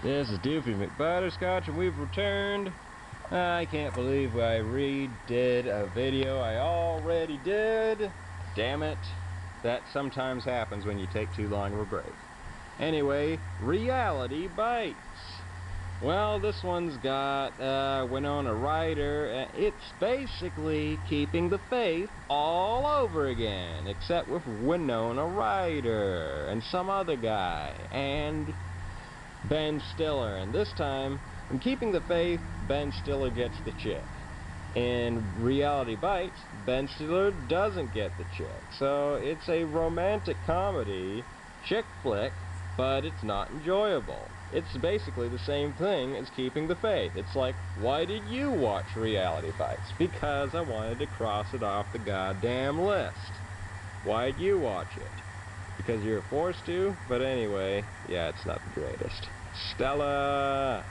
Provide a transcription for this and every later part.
This is Doofy McButterscotch, and we've returned. I can't believe I redid a video I already did. Damn it. That sometimes happens when you take too long of a break. Anyway, Reality Bites. Well, this one's got Winona Ryder, and it's basically keeping the faith all over again, except with Winona Ryder and some other guy, and Ben Stiller. And this time, in Keeping the Faith, Ben Stiller gets the chick. In Reality Bites, Ben Stiller doesn't get the chick. So it's a romantic comedy, chick flick, but it's not enjoyable. It's basically the same thing as Keeping the Faith. It's like, why did you watch Reality Bites? Because I wanted to cross it off the goddamn list. Why'd you watch it? Because you're forced to? But anyway, yeah, it's not the greatest. Stella!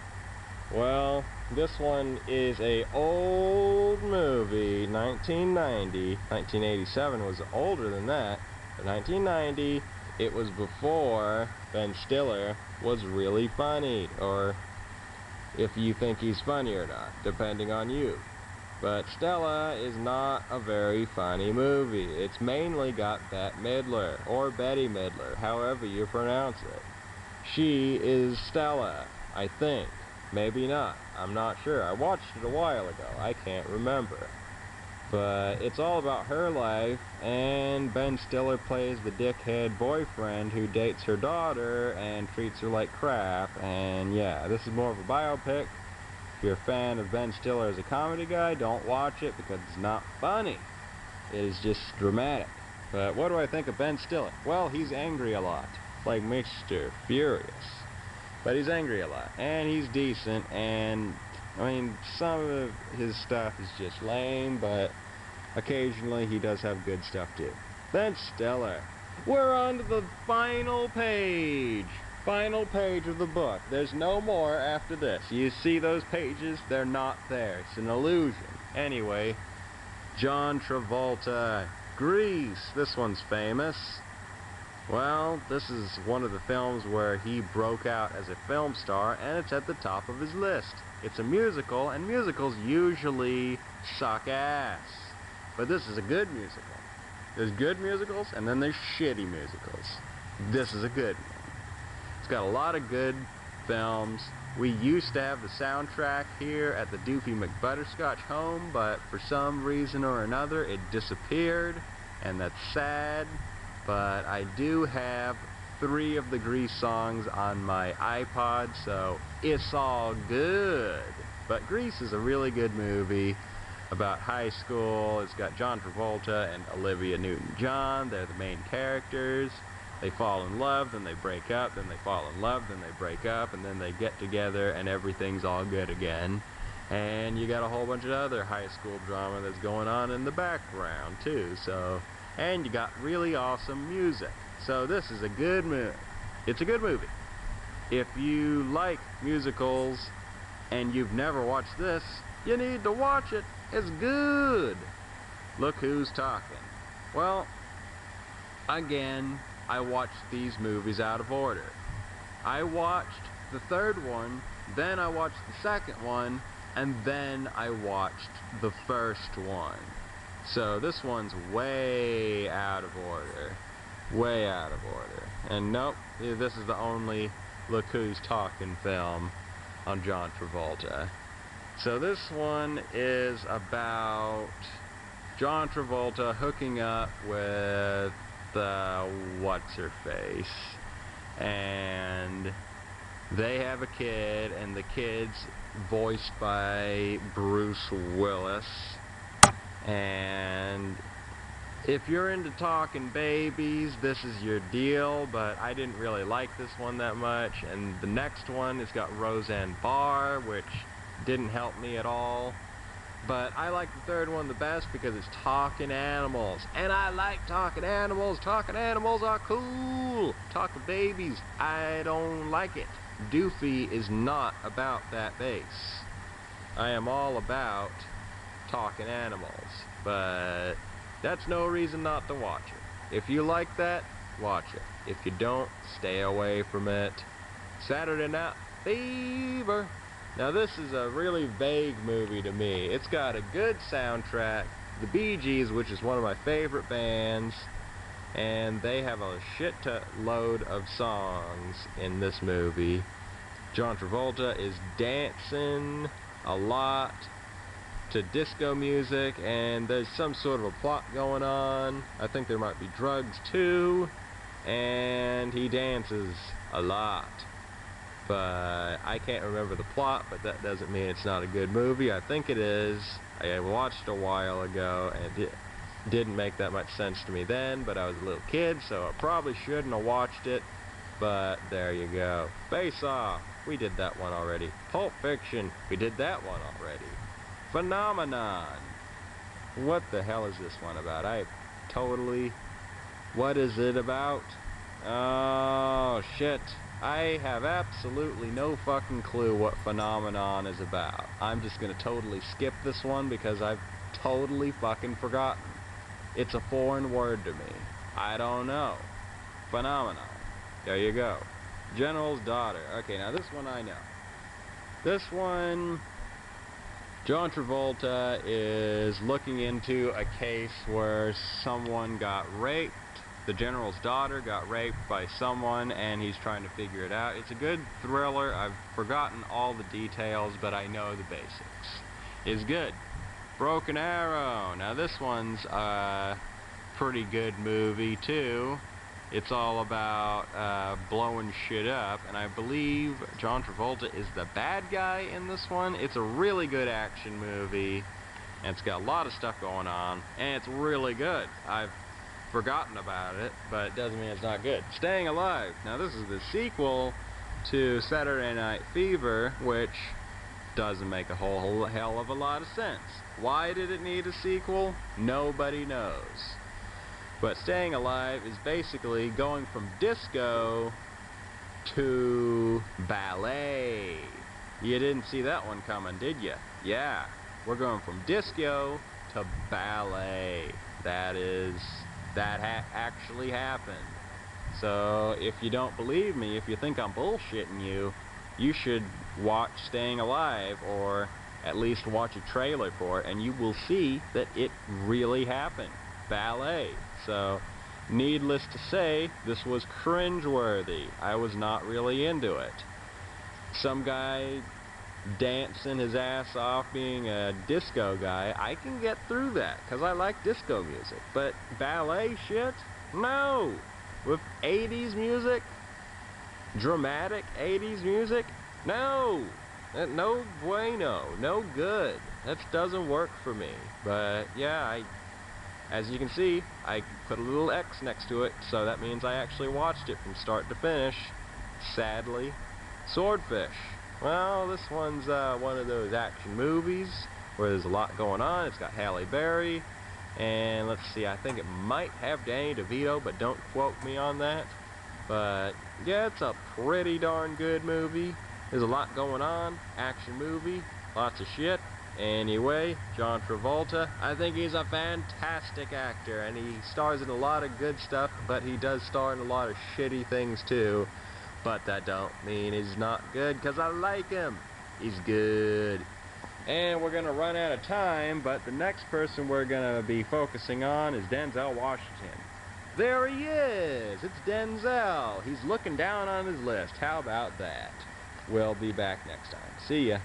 Well, this one is a old movie, 1990. 1987 was older than that, but 1990, it was before Ben Stiller was really funny, or if you think he's funny or not, depending on you. But Stella is not a very funny movie. It's mainly got Bette Midler, or Betty Midler, however you pronounce it. She is Stella, I think. Maybe not. I'm not sure. I watched it a while ago. I can't remember. But it's all about her life, and Ben Stiller plays the dickhead boyfriend who dates her daughter and treats her like crap. And yeah, this is more of a biopic. If you're a fan of Ben Stiller as a comedy guy, don't watch it because it's not funny. It is just dramatic. But what do I think of Ben Stiller? Well, he's angry a lot, like Mr. Furious. But he's angry a lot, and he's decent, and I mean, some of his stuff is just lame, but occasionally he does have good stuff too. Ben Stiller. We're on to the final page. Final page of the book. There's no more after this. You see those pages? They're not there. It's an illusion. Anyway, John Travolta. Grease. This one's famous. Well, this is one of the films where he broke out as a film star, and it's at the top of his list. It's a musical, and musicals usually suck ass. But this is a good musical. There's good musicals, and then there's shitty musicals. This is a good one. It's got a lot of good films. We used to have the soundtrack here at the Doofy McButterscotch home, but for some reason or another it disappeared, and that's sad. But I do have 3 of the Grease songs on my iPod, so it's all good. But Grease is a really good movie about high school. It's got John Travolta and Olivia Newton-John. They're the main characters. They fall in love, then they break up, then they fall in love, then they break up, and then they get together and everything's all good again. And you got a whole bunch of other high school drama that's going on in the background too. And you got really awesome music. So this is a good movie. It's a good movie. If you like musicals and you've never watched this, you need to watch it. It's good. Look Who's Talking. Well, again, I watched these movies out of order. I watched the third one, then I watched the second one, and then I watched the first one. So this one's way out of order. Way out of order. And nope, this is the only Look Who's Talking film on John Travolta. So this one is about John Travolta hooking up with what's-her-face. And they have a kid, and the kid's voiced by Bruce Willis. And if you're into talking babies, this is your deal, but I didn't really like this one that much. And the next one has got Roseanne Barr, which didn't help me at all. But I like the third one the best because it's talking animals. And I like talking animals. Talking animals are cool. Talking babies, I don't like it. Doofy is not about that base. I am all about talking animals, but that's no reason not to watch it. If you like that, watch it. If you don't, stay away from it. Saturday Night Fever. Now this is a really vague movie to me. It's got a good soundtrack. The Bee Gees, which is one of my favorite bands, and they have a shit load of songs in this movie. John Travolta is dancing a lot to disco music, and there's some sort of a plot going on. I think there might be drugs too, and he dances a lot. But I can't remember the plot, but that doesn't mean it's not a good movie. I think it is. I watched it a while ago, and it didn't make that much sense to me then, but I was a little kid, so I probably shouldn't have watched it. But there you go. Face Off, we did that one already. Pulp Fiction, we did that one already. Phenomenon. What the hell is this one about? What is it about? Oh, shit. I have absolutely no fucking clue what Phenomenon is about. I'm just gonna totally skip this one because I've totally fucking forgotten. It's a foreign word to me. I don't know. Phenomenon. There you go. General's Daughter. Okay, now this one I know. This one, John Travolta is looking into a case where someone got raped. The general's daughter got raped by someone, and he's trying to figure it out. It's a good thriller. I've forgotten all the details, but I know the basics. It's good. Broken Arrow. Now this one's a pretty good movie too. It's all about blowing shit up, and I believe John Travolta is the bad guy in this one. It's a really good action movie, and it's got a lot of stuff going on, and it's really good. I've forgotten about it, but it doesn't mean it's not good. Staying Alive. Now this is the sequel to Saturday Night Fever, which doesn't make a whole hell of a lot of sense. Why did it need a sequel? Nobody knows. But Staying Alive is basically going from disco to ballet. You didn't see that one coming, did you? Yeah, we're going from disco to ballet. That actually happened. So if you don't believe me, if you think I'm bullshitting you, you should watch Staying Alive, or at least watch a trailer for it, and you will see that it really happened. Ballet. So, needless to say, this was cringeworthy. I was not really into it. Some guy dancing his ass off being a disco guy, I can get through that because I like disco music. But ballet shit? No! With 80s music? Dramatic 80s music? No! No bueno. No good. That doesn't work for me. But yeah, as you can see, I put a little X next to it, so that means I actually watched it from start to finish. Sadly. Swordfish. Well, this one's one of those action movies where there's a lot going on. It's got Halle Berry, and let's see, I think it might have Danny DeVito, but don't quote me on that. But yeah, it's a pretty darn good movie. There's a lot going on. Action movie. Lots of shit. Anyway, John Travolta, I think he's a fantastic actor, and he stars in a lot of good stuff, but he does star in a lot of shitty things too. But that don't mean he's not good, because I like him. He's good. And we're going to run out of time, but the next person we're going to be focusing on is Denzel Washington. There he is! It's Denzel. He's looking down on his list. How about that? We'll be back next time. See ya.